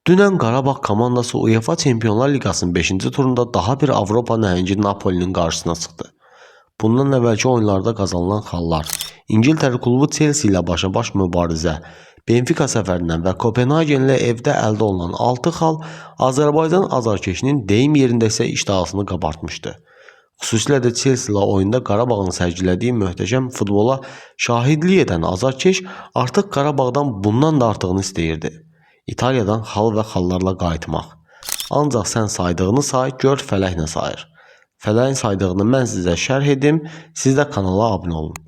Dünən Qarabağ komandası UEFA Çempionlar Liqasının 5-ci turunda daha bir Avropa nəhəngi Napolinin qarşısına çıxdı. Bundan əvvəlki oyunlarda qazanılan xallar, İngiltərə klubu Chelsea ilə başa-baş mübarizə, Benfica səfərindən və Kopenhagenlə evdə əldə olunan 6 xal Azərbaycan azarkeşinin deyim yerində isə iştahasını qabartmışdı. Xüsusilə də Chelsea ilə oyunda Qarabağın sərgilədiyi möhtəşəm futbola şahidlik edən azarkeş artıq Qarabağdan bundan da artığını istəyirdi. İtaliyadan xal və xallarla qayıtmaq. Ancaq sən saydığını say, gör fələk nə sayır. Fələyin saydığını mən sizə şərh edim, siz də kanala abunə olun.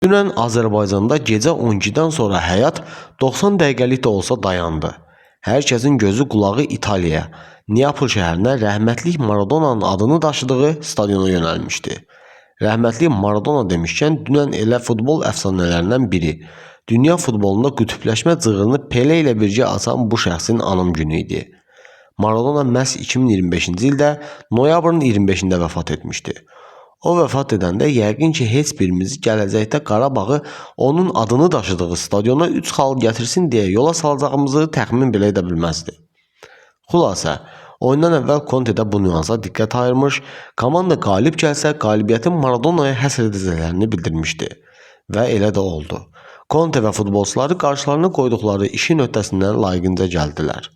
Dünən Azərbaycanda gecə 12-dən sonra həyat 90 dəqiqəlik də olsa dayandı. Hər kəsin gözü qulağı İtaliyaya, Neapol şəhərinə rəhmətlik Maradona'nın adını daşıdığı stadiona yönəlmişdi. Rəhmətlik Maradona demişkən, dünən elə futbol əfsanələrindən biri, dünya futbolunda qütbləşmə cığırını Pele ilə birgə açan bu şəxsin anım günü idi. Maradona məhz 2025-ci ildə noyabrın 25-də vəfat etmişdi. O vəfat edəndə yəqin ki, heç birimiz gələcəkdə Qarabağı onun adını daşıdığı stadiona 3 xal gətirsin deyə yola salacağımızı təxmin belə edə bilməzdi. Xülasə, oyundan əvvəl Conte də bu nüansa diqqət ayırmış, komanda qalib gəlsə qalibiyyətin Maradona'ya həsr edəcəklərini bildirmişdi. Və elə də oldu. Conte və futbolçuları qarşılarına qoyduqları işin öhdəsindən layiqincə gəldilər.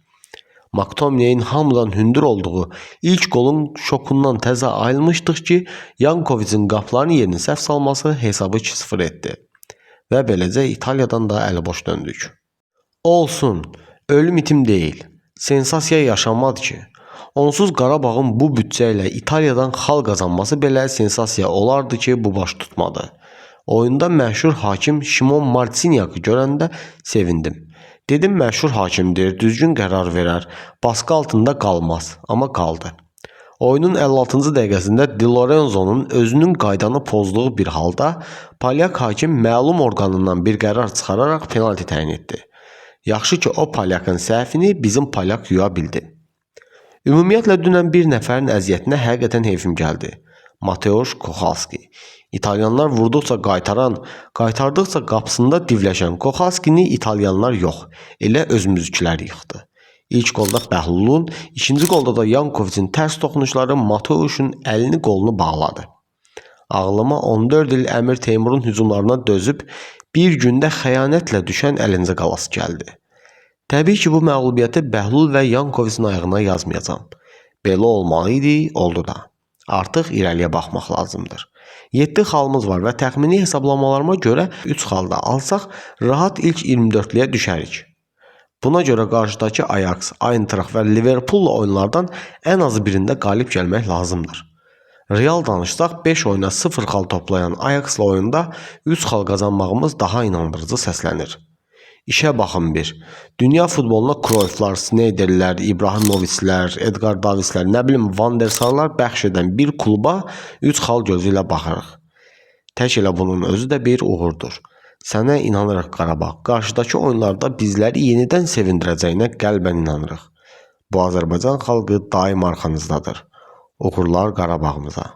McTominay'in hamıdan hündür olduğu ilk golun şokundan təzə ayılmışdıq ki, Yankovic'in qapıların yerini səhv salması hesabı 2-0 etdi. Və beləcə İtaliyadan da əliboş döndük. Olsun, ölüm itim deyil. Sensasiya yaşanmadı ki. Onsuz Qarabağın bu büdcə ilə İtaliyadan xal qazanması belə sensasiya olardı ki, bu baş tutmadı. Oyunda məşhur hakim Şimon Martiniak'ı görəndə sevindim. Dedim məşhur hakimdir, düzgün qərar verər, baskı altında qalmaz, amma qaldı. Oyunun 56-cı dəqiqəsində Di Lorenzo'nun özünün qaydanı pozduğu bir halda Polyak hakim məlum orqanından bir qərar çıxararaq penalti təyin etdi. Yaxşı ki, o Polyakın səhvini bizim Polyak yuya bildi. Ümumiyyətlə dünən bir nəfərin əziyyətinə həqiqətən heyfim gəldi. Mateusz Kochalski. İtalyanlar vurduqca qaytaran, qaytardıqca qapısında divləşən Kochalskini İtalyanlar yox, elə özümüzkilər yıxdı. İlk qolda Bəhlulun, ikinci qolda da Yankovic'in tərs toxunuşları Mateusz'un əlini qolunu bağladı. Ağlıma 14 il Əmir Teymurun hücumlarına dözüb, bir gündə xəyanətlə düşən Əlincə qalası gəldi. Təbii ki, bu məğlubiyyəti Bəhlul və Yankovic'in ayağına yazmayacağam. Belə olmalı idi, oldu da. Artıq irəliyə baxmaq lazımdır. 7 xalımız var və təxmini hesablamalarıma görə 3 xalda alsaq, rahat ilk 24-lüyə düşərik. Buna görə qarşıdakı Ajax, Eintracht və Liverpool oyunlardan ən azı birində qalib gəlmək lazımdır. Real danışsaq 5 oyuna 0 xal toplayan Ajax'la oyunda 3 xal qazanmağımız daha inandırıcı səslənir. İşə baxın bir. Dünya futboluna Cruyfflar, Sneijderlər, İbrahimoviclər, Edgar Davidslər, nə bilim Van der Sarlar bəxş edən bir kluba 3 xal gözü ilə baxırıq. Tək elə bunun özü də bir uğurdur. Sənə inanırıq Qarabağ. Qarşıdakı oyunlarda bizləri yenidən sevindirəcəyinə qəlbən inanırıq. Bu Azərbaycan xalqı daim arxanızdadır. Uğurlar Qarabağımıza.